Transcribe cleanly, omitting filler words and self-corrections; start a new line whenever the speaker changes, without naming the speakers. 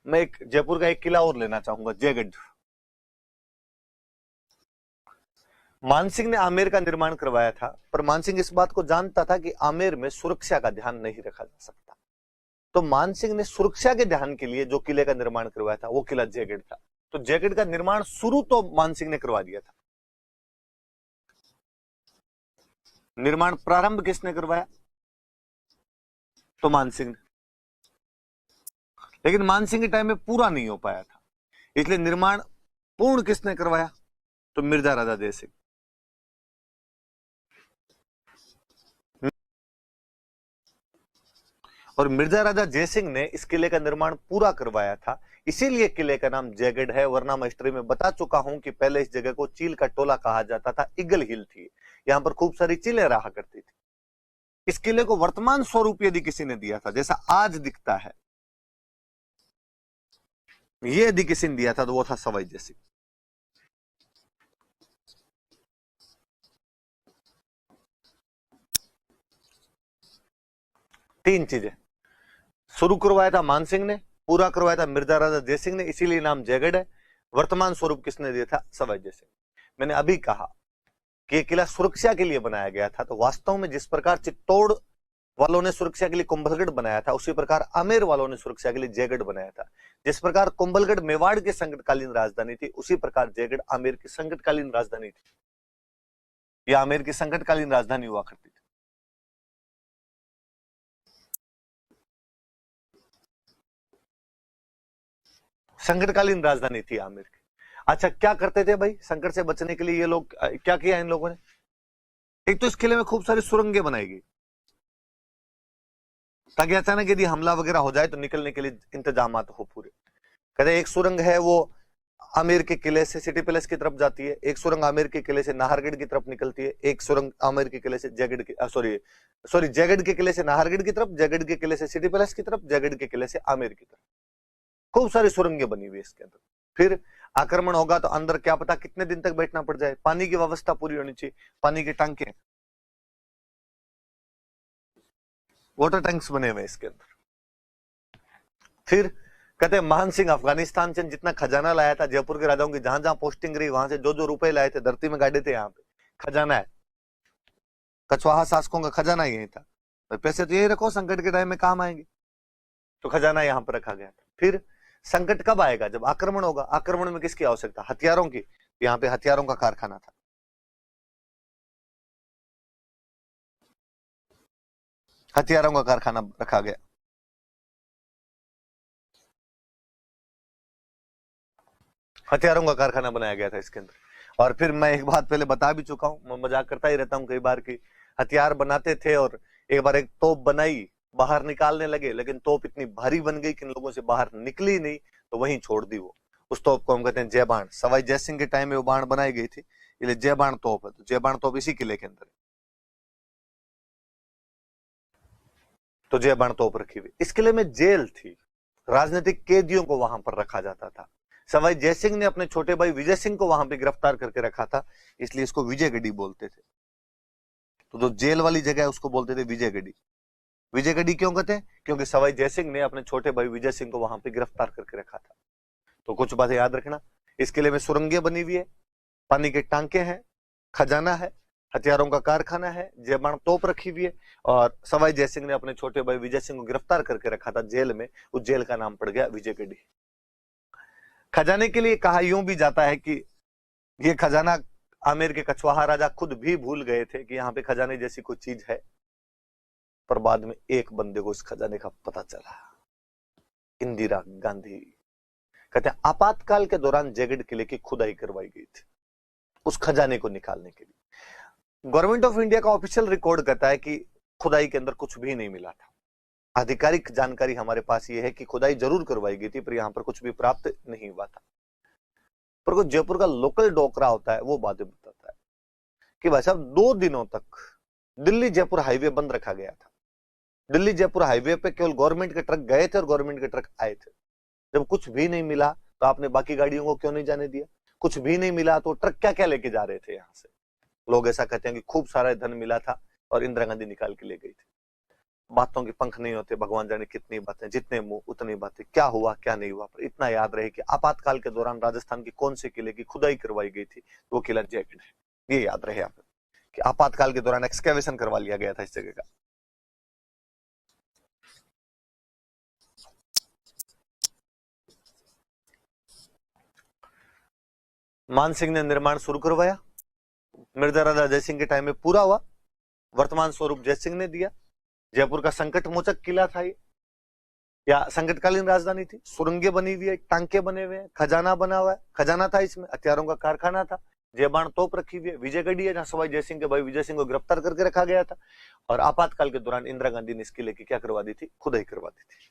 मैं एक जयपुर का एक किला और लेना चाहूंगा, जयगढ़। मानसिंह ने आमेर का निर्माण करवाया था, पर मानसिंह इस बात को जानता था कि आमेर में सुरक्षा का ध्यान नहीं रखा जा सकता। तो मानसिंह ने सुरक्षा के ध्यान के लिए जो किले का निर्माण करवाया था वो किला जयगढ़ था। तो जयगढ़ का निर्माण शुरू तो मानसिंह ने करवा दिया था। निर्माण प्रारंभ किसने करवाया? तो मानसिंह ने। लेकिन मानसिंह के टाइम में पूरा नहीं हो पाया था, इसलिए निर्माण पूर्ण किसने करवाया? तो मिर्जा राजा जयसिंह। और मिर्जा राजा जयसिंह ने इस किले का निर्माण पूरा करवाया था, इसीलिए किले का नाम जयगढ़ है। वरना मैं हिस्ट्री में बता चुका हूं कि पहले इस जगह को चील का टोला कहा जाता था, ईगल हिल थी, यहां पर खूब सारी चीलें रहा करती थी। इस किले को वर्तमान स्वरूप यदि किसी ने दिया था, जैसा आज दिखता है, ये यदि किसी ने दिया था तो वो था सवाई जयसिंह। तीन चीजें शुरू करवाया था मानसिंह ने, पूरा करवाया था मिर्जा राजा जयसिंह ने, इसीलिए नाम जयगढ़ है। वर्तमान स्वरूप किसने दिया था? सवाई जयसिंह। मैंने अभी कहा कि यह किला सुरक्षा के लिए बनाया गया था, तो वास्तव में जिस प्रकार चित्तौड़ वालों ने सुरक्षा के लिए कुंभलगढ़ बनाया था, उसी प्रकार आमेर वालों ने सुरक्षा के लिए जयगढ़ बनाया था। जिस प्रकार कुंभलगढ़ मेवाड़ की संकटकालीन राजधानी थी, उसी प्रकार जयगढ़ आमेर की संकटकालीन राजधानी थी, या आमेर की संकटकालीन राजधानी हुआ करती थी। संकटकालीन राजधानी थी आमेर की। अच्छा, क्या करते थे भाई संकट से बचने के लिए ये लोग? क्या किया इन लोगों ने? एक तो इस किले में खूब सारी सुरंगें बनाई गई, ताकि अचानक यदि हमला वगैरह हो जाए तो निकलने के लिए इंतजाम हो पूरे। कहते एक सुरंग है वो आमेर के किले से सिटी पैलेस की तरफ जाती है, एक सुरंग आमेर के किले से नाहरगढ़ की तरफ निकलती है, एक सुरंग आमेर के किले से जयगढ़ की सॉरी जयगढ़ के किले से नाहरगढ़ की तरफ, जयगढ़ के किले से सिटी पैलेस की तरफ, जयगढ़ के किले से आमेर की तरफ। खूब सारी सुरंगें बनी हुई इसके अंदर। फिर आक्रमण होगा तो अंदर क्या पता कितने दिन तक बैठना पड़ जाए, पानी की व्यवस्था पूरी होनी चाहिए, पानी के टांके, वाटर टैंक्स बने हुए इसके अंदर। फिर कहते हैं मान सिंह अफगानिस्तान से जितना खजाना लाया था, जयपुर के राजाओं की जहां जहां पोस्टिंग रही वहां से जो जो रुपए लाए थे धरती में गाड़े थे, यहाँ पे खजाना है, कछवाहा शासकों का खजाना यही था। तो पैसे तो यही रखो, संकट के टाइम में काम आएंगे, तो खजाना यहां पर रखा गया था। फिर संकट कब आएगा? जब आक्रमण होगा। आक्रमण में किसकी आवश्यकता? हथियारों की। यहाँ पे हथियारों का कारखाना था। हथियारों का कारखाना रखा गया। हथियारों का कारखाना बनाया गया था इसके अंदर। और फिर मैं एक बात पहले बता भी चुका हूं, मैं मजाक करता ही रहता हूं कई बार की हथियार बनाते थे, और एक बार एक तोप बनाई, बाहर निकालने लगे, लेकिन तोप इतनी भारी बन गई कि इन लोगों से बाहर निकली नहीं, तो वहीं छोड़ दी वो। उस तोप को हम कहते हैं जयबाण। सवाई जयसिंह के टाइम में वो बाण बनाई गई थी, इसलिए जयबाण तोप है। तो जयबाण तोप इसी किले के अंदर है, तो जयबाण तोप रखी हुई। इस किले में जेल थी, राजनीतिक कैदियों को वहां पर रखा जाता था। सवाई जयसिंह ने अपने छोटे भाई विजय सिंह को वहां पे गिरफ्तार करके रखा था, इसलिए इसको विजयगढ़ी बोलते थे। तो जो जेल वाली जगह है उसको बोलते थे विजयगढ़ी। विजयगढ़ी क्यों कहते हैं? क्योंकि सवाई जयसिंह ने अपने छोटे भाई विजय सिंह को वहां पे गिरफ्तार करके रखा था। तो कुछ बातें याद रखना, इस किले में सुरंगें बनी हुई है, पानी के टांके हैं, खजाना है, हथियारों का कारखाना है, जयबाण तोप रखी हुई है, और सवाई जयसिंह ने अपने छोटे भाई विजय सिंह को गिरफ्तार करके रखा था जेल में। उस जेल का नाम पड़ गया विजयगढ़ी। खजाने के लिए कहा यूं भी जाता है कि ये खजाना आमेर के कछवाहा राजा खुद भी भूल गए थे कि यहाँ पे खजाने जैसी कोई चीज है, पर बाद में एक बंदे को इस खजाने का पता चला, इंदिरा गांधी। कहते हैं आपातकाल के दौरान जयगढ़ किले की खुदाई करवाई गई थी उस खजाने को निकालने के लिए। गवर्नमेंट ऑफ इंडिया का ऑफिशियल रिकॉर्ड कहता है कि खुदाई के अंदर कुछ भी नहीं मिला था। आधिकारिक जानकारी हमारे पास ये है कि खुदाई जरूर करवाई गई थी, पर यहां पर कुछ भी प्राप्त नहीं हुआ था। पर जो जयपुर का लोकल डोकरा होता है वो बातें बताता है कि भाई साहब 2 दिनों तक दिल्ली जयपुर हाईवे बंद रखा गया था। दिल्ली जयपुर हाईवे पे केवल गवर्नमेंट के ट्रक गए थे और गवर्नमेंट के ट्रक आए थे। जब कुछ भी नहीं मिला तो आपने बाकी गाड़ियों को क्यों नहीं जाने दिया? कुछ भी नहीं मिला तो ट्रक क्या क्या लेके जा रहे थे यहां से? लोग ऐसा कहते हैं कि खूब सारा धन मिला था और इंदिरा गांधी निकाल के ले गई थी। बातों के पंख नहीं होते, भगवान जाने कितनी बातें, जितने मुंह उतनी बातें, क्या हुआ क्या नहीं हुआ। पर इतना याद रहे कि आपातकाल के दौरान राजस्थान के कौन से किले की खुदाई करवाई गई थी, वो किला जयगढ़ है। ये याद रहे आप कि आपातकाल के दौरान एक्सकेवेशन करवा लिया गया था इस जगह का। मानसिंह ने निर्माण शुरू करवाया, मिर्जा राजा जयसिंह के टाइम में पूरा हुआ, वर्तमान स्वरूप जयसिंह ने दिया। जयपुर का संकट मोचक किला था ये, या संकटकालीन राजधानी थी। सुरंगें बनी हुई है, टांके बने हुए हैं, खजाना बना हुआ है, खजाना था इसमें, हथियारों का कारखाना था, जयबाण तोप रखी हुई है, विजयगढ़ी है जहां सवाई जयसिंह के भाई विजय सिंह को गिरफ्तार करके रखा गया था। और आपातकाल के दौरान इंदिरा गांधी ने इस किले की क्या करवा दी थी, खुदाई करवा दी थी।